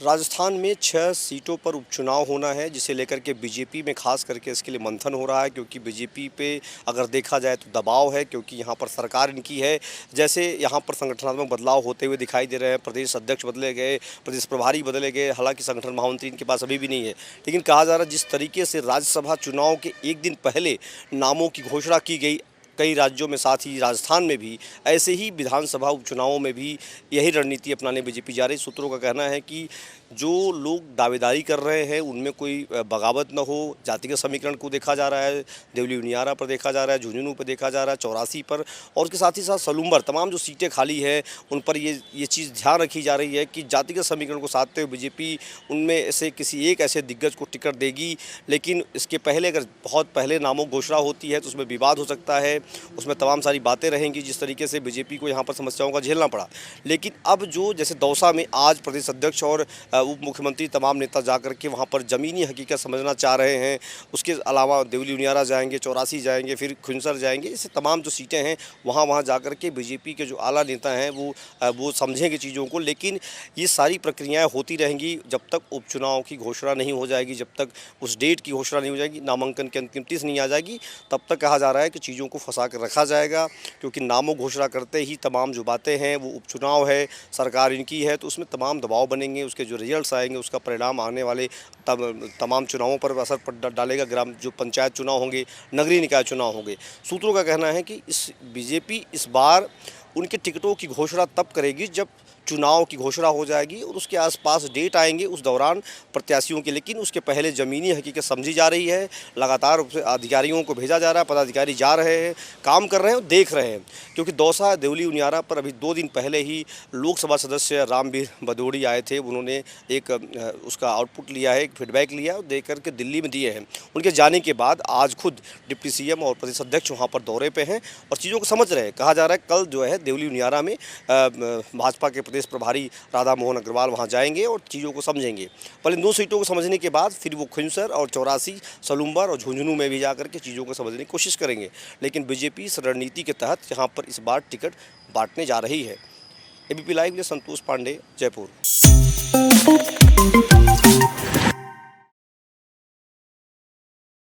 राजस्थान में 6 सीटों पर उपचुनाव होना है, जिसे लेकर के बीजेपी में खास करके इसके लिए मंथन हो रहा है, क्योंकि बीजेपी पे अगर देखा जाए तो दबाव है, क्योंकि यहाँ पर सरकार इनकी है। जैसे यहाँ पर संगठनात्मक बदलाव होते हुए दिखाई दे रहे हैं, प्रदेश अध्यक्ष बदले गए, प्रदेश प्रभारी बदले गए, हालांकि संगठन महामंत्री इनके पास अभी भी नहीं है। लेकिन कहा जा रहा है जिस तरीके से राज्यसभा चुनाव के एक दिन पहले नामों की घोषणा की गई कई राज्यों में, साथ ही राजस्थान में भी, ऐसे ही विधानसभा उपचुनावों में भी यही रणनीति अपनाने बीजेपी जा रही। सूत्रों का कहना है कि जो लोग दावेदारी कर रहे हैं उनमें कोई बगावत न हो, जातिगत समीकरण को देखा जा रहा है, देवली उनियारा पर देखा जा रहा है, झुंझुनू पर देखा जा रहा है, चौरासी पर, और उसके साथ ही साथ सलूम्बर, तमाम जो सीटें खाली हैं उन पर ये चीज़ ध्यान रखी जा रही है कि जातिगत समीकरण को साधते हुए बीजेपी उनमें से किसी एक ऐसे दिग्गज को टिकट देगी। लेकिन इसके पहले अगर बहुत पहले नामों की घोषणा होती है तो उसमें विवाद हो सकता है, उसमें तमाम सारी बातें रहेंगी, जिस तरीके से बीजेपी को यहाँ पर समस्याओं का झेलना पड़ा। लेकिन अब जो जैसे दौसा में आज प्रदेश अध्यक्ष और उप मुख्यमंत्री तमाम नेता जाकर के वहाँ पर ज़मीनी हकीकत समझना चाह रहे हैं। उसके अलावा देवली उनियारा जाएंगे, चौरासी जाएंगे, फिर खुंसर जाएंगे, इससे तमाम जो सीटें हैं वहाँ जाकर के बीजेपी के जो आला नेता हैं वो समझेंगे चीज़ों को। लेकिन ये सारी प्रक्रियाएँ होती रहेंगी जब तक उपचुनाव की घोषणा नहीं हो जाएगी, जब तक उस डेट की घोषणा नहीं हो जाएगी, नामांकन की अंतिम तिथि नहीं आ जाएगी, तब तक कहा जा रहा है कि चीज़ों को फंसा कर रखा जाएगा। क्योंकि नामों घोषणा करते ही तमाम जो बातें हैं वो उपचुनाव है, सरकार इनकी है, तो उसमें तमाम दबाव बनेंगे, उसके जो रिजल्ट्स आएंगे उसका परिणाम आने वाले तमाम चुनावों पर असर डालेगा। ग्राम जो पंचायत चुनाव होंगे, नगरीय निकाय चुनाव होंगे। सूत्रों का कहना है कि इस बीजेपी इस बार उनके टिकटों की घोषणा तब करेगी जब चुनाव की घोषणा हो जाएगी और उसके आसपास डेट आएंगे, उस दौरान प्रत्याशियों के। लेकिन उसके पहले ज़मीनी हकीकत समझी जा रही है, लगातार अधिकारियों को भेजा जा रहा है, पदाधिकारी जा रहे हैं, काम कर रहे हैं और देख रहे हैं। क्योंकि दौसा देवली उनियारा पर अभी 2 दिन पहले ही लोकसभा सदस्य रामवीर भदौड़ी आए थे, उन्होंने एक उसका आउटपुट लिया है, एक फीडबैक लिया और दे करके दिल्ली में दिए हैं। उनके जाने के बाद आज खुद डिप्टी सीएम और प्रदेश अध्यक्ष वहाँ पर दौरे पे हैं और चीज़ों को समझ रहे हैं। कहा जा रहा है कल जो है देवली उनियारा में भाजपा के प्रदेश प्रभारी राधा मोहन अग्रवाल वहां जाएंगे और चीज़ों को समझेंगे। पर इन 2 सीटों को समझने के बाद फिर वो खुंसर और चौरासी, सलूम्बर और झुंझुनू में भी जाकर के चीज़ों को समझने की कोशिश करेंगे। लेकिन बीजेपी इस रणनीति के तहत यहाँ पर इस बार टिकट बांटने जा रही है। एबीपी लाइव के लिए संतोष पांडे, जयपुर।